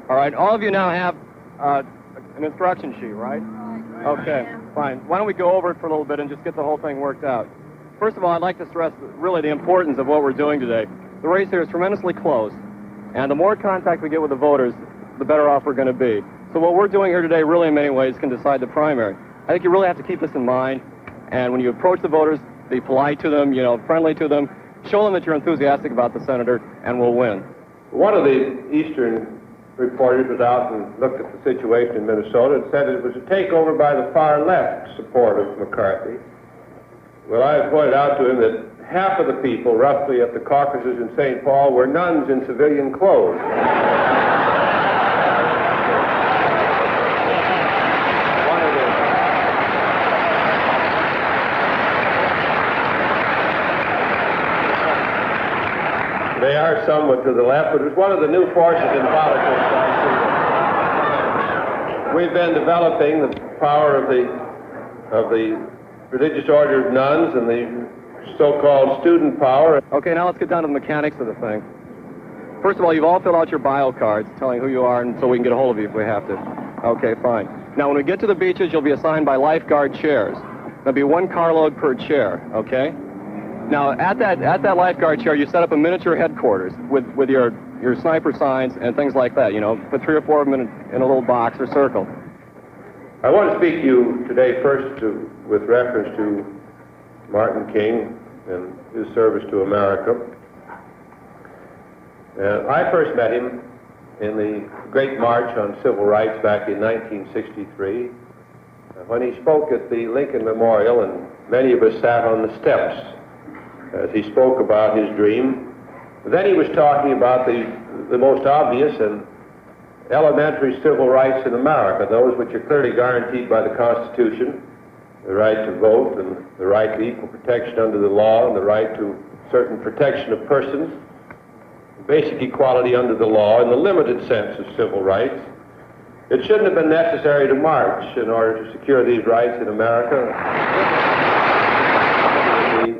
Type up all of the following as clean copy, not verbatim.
All right, all of you now have an instruction sheet, right? Okay, fine. Why don't we go over it for a little bit and just get the whole thing worked out. First of all, I'd like to stress really the importance of what we're doing today. The race here is tremendously close, and the more contact we get with the voters, the better off we're going to be. So what we're doing here today really in many ways can decide the primary. I think you really have to keep this in mind, and when you approach the voters, be polite to them, friendly to them, show them that you're enthusiastic about the senator, and we'll win. One of the Eastern reporters was out and looked at the situation in Minnesota and said it was a takeover by the far left support of McCarthy. Well, I pointed out to him that half of the people, roughly, at the caucuses in St. Paul were nuns in civilian clothes. They are somewhat to the left, but it was one of the new forces in politics. We've been developing the power of the religious order of nuns and the so-called student power. Okay, now let's get down to the mechanics of the thing. First of all, you've all filled out your bio cards telling who you are, and so we can get a hold of you if we have to. Okay, fine. Now, when we get to the beaches, you'll be assigned by lifeguard chairs. There'll be 1 carload per chair, okay? Now, at that lifeguard chair, you set up a miniature headquarters with your sniper signs and things like that, put 3 or 4 of them in a little box or circle. I want to speak to you today first with reference to Martin King and his service to America. I first met him in the Great March on Civil Rights back in 1963, when he spoke at the Lincoln Memorial, and many of us sat on the steps as he spoke about his dream. Then he was talking about the most obvious and elementary civil rights in America, those which are clearly guaranteed by the Constitution, the right to vote and the right to equal protection under the law and the right to certain protection of persons, basic equality under the law in the limited sense of civil rights. It shouldn't have been necessary to march in order to secure these rights in America.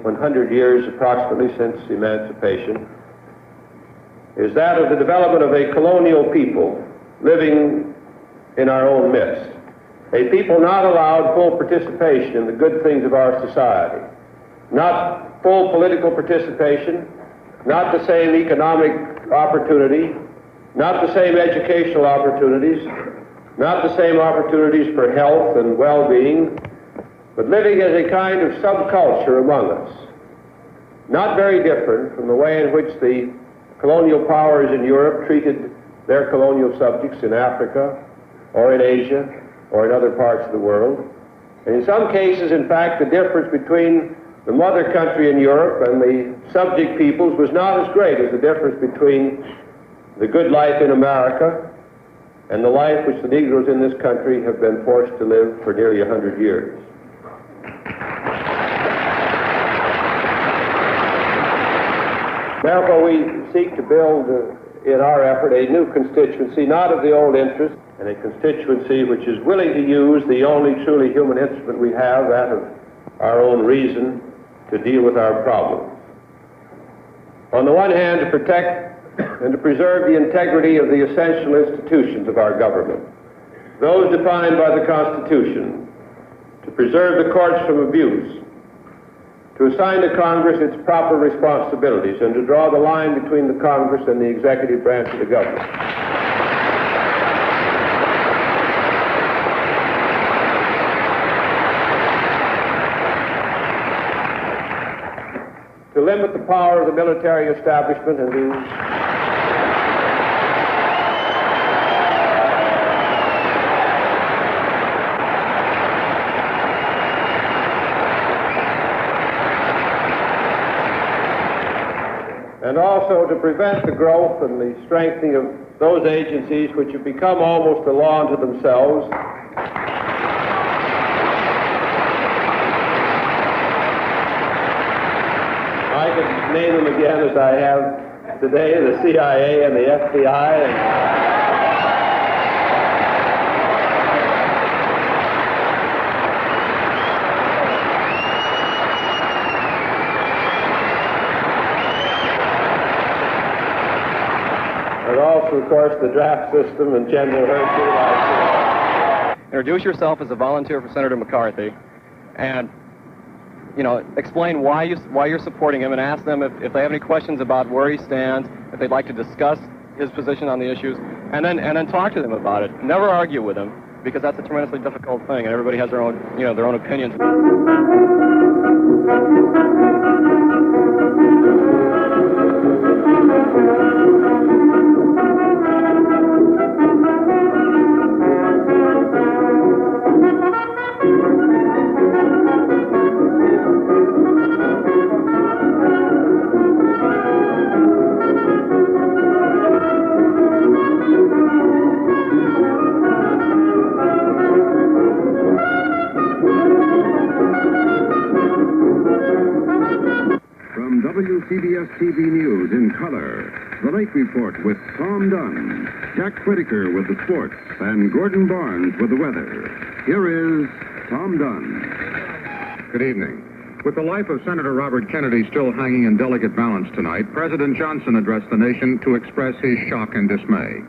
100 years approximately since emancipation, is that of the development of a colonial people living in our own midst. A people not allowed full participation in the good things of our society, not full political participation, not the same economic opportunity, not the same educational opportunities, not the same opportunities for health and well-being, but living as a kind of subculture among us, not very different from the way in which the colonial powers in Europe treated their colonial subjects in Africa or in Asia or in other parts of the world. And in some cases, in fact, the difference between the mother country in Europe and the subject peoples was not as great as the difference between the good life in America and the life which the Negroes in this country have been forced to live for nearly 100 years. Therefore, we seek to build in our effort a new constituency, not of the old interest, and a constituency which is willing to use the only truly human instrument we have, that of our own reason, to deal with our problems. On the one hand, to protect and to preserve the integrity of the essential institutions of our government, those defined by the Constitution, to preserve the courts from abuse, to assign to Congress its proper responsibilities, and to draw the line between the Congress and the executive branch of the government. To limit the power of the military establishment and to and also to prevent the growth and the strengthening of those agencies which have become almost a law unto themselves. I could name them again as I have today, the CIA and the FBI. And also of course, the draft system and gender hierarchy. Introduce yourself as a volunteer for Senator McCarthy, and explain why you're supporting him, and ask them if they have any questions about where he stands, if they'd like to discuss his position on the issues, and then talk to them about it. Never argue with them, because that's a tremendously difficult thing, and everybody has their own opinions. WCBS TV News in color, The Late Report with Tom Dunn, Jack Whitaker with the sports, and Gordon Barnes with the weather. Here is Tom Dunn. Good evening. With the life of Senator Robert Kennedy still hanging in delicate balance tonight, President Johnson addressed the nation to express his shock and dismay.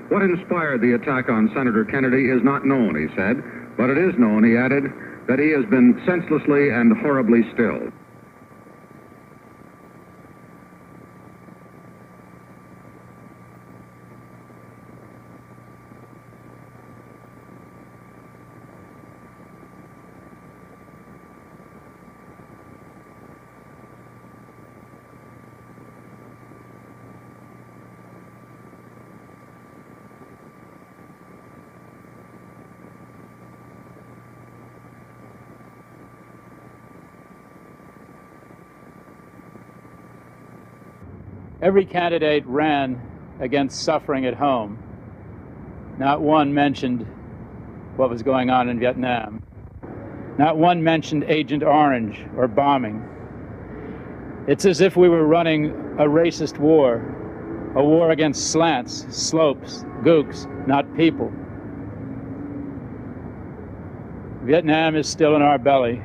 What inspired the attack on Senator Kennedy is not known, he said, but it is known, he added, that he has been senselessly and horribly stilled. Every candidate ran against suffering at home. Not one mentioned what was going on in Vietnam. Not one mentioned Agent Orange or bombing. It's as if we were running a racist war, a war against slants, slopes, gooks, not people. Vietnam is still in our belly.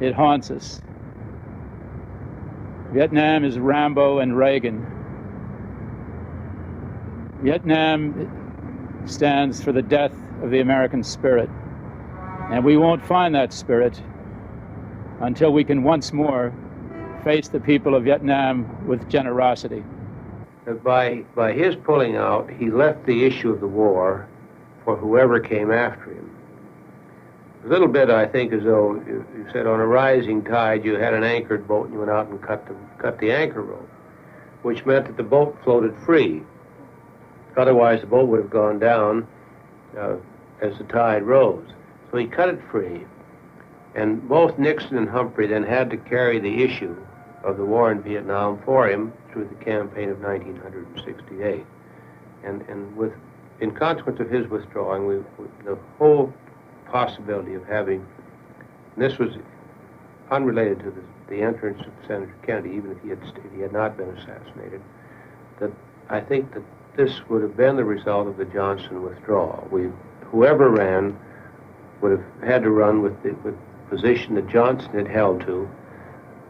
It haunts us. Vietnam is Rambo and Reagan. Vietnam stands for the death of the American spirit. And we won't find that spirit until we can once more face the people of Vietnam with generosity. By his pulling out, he left the issue of the war for whoever came after him. A little bit, I think, as though you said on a rising tide you had an anchored boat and you went out and cut the anchor rope, which meant that the boat floated free. Otherwise, the boat would have gone down as the tide rose. So he cut it free, and both Nixon and Humphrey then had to carry the issue of the war in Vietnam for him through the campaign of 1968. And in consequence of his withdrawing, the whole possibility of having, and this was unrelated to the entrance of Senator Kennedy, even if he had not been assassinated, that I think that this would have been the result of the Johnson withdrawal. Whoever ran would have had to run with the position that Johnson had held to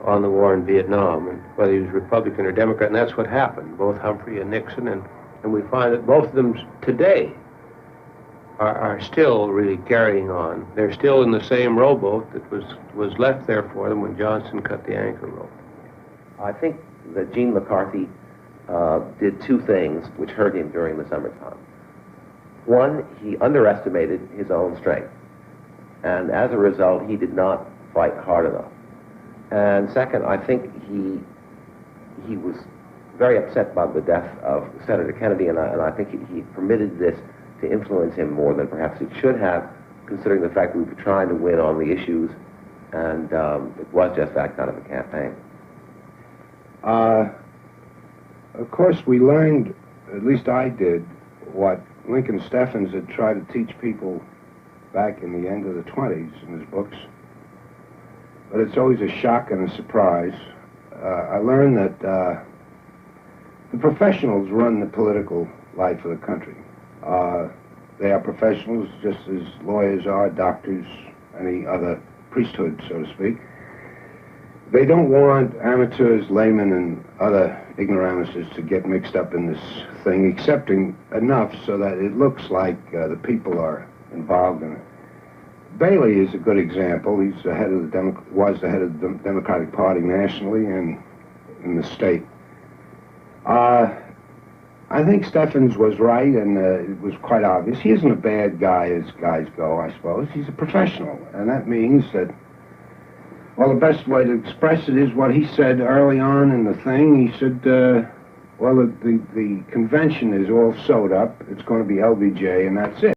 on the war in Vietnam, and whether he was Republican or Democrat, and that's what happened, both Humphrey and Nixon, and we find that both of them today are still really carrying on. They're still in the same rowboat that was left there for them when Johnson cut the anchor rope. I think that Gene McCarthy did two things which hurt him during the summertime. One, he underestimated his own strength, and as a result, he did not fight hard enough. And second, I think he was very upset by the death of Senator Kennedy, and I think he permitted this to influence him more than perhaps it should have, considering the fact we were trying to win on the issues, and it was just that kind of a campaign. Of course, we learned, at least I did, what Lincoln Steffens had tried to teach people back in the end of the 20s in his books. But it's always a shock and a surprise. I learned that the professionals run the political life of the country. They are professionals just as lawyers are, doctors, any other priesthood, so to speak. They don't want amateurs, laymen, and other ignoramuses to get mixed up in this thing, accepting enough so that it looks like the people are involved in it. Bailey is a good example. He's the head of was the head of the Democratic Party nationally and in the state. I think Steffens was right, and it was quite obvious. He isn't a bad guy as guys go, I suppose. He's a professional, and that means that, well, the best way to express it is what he said early on in the thing. He said, well, the convention is all sewed up. It's going to be LBJ, and that's it.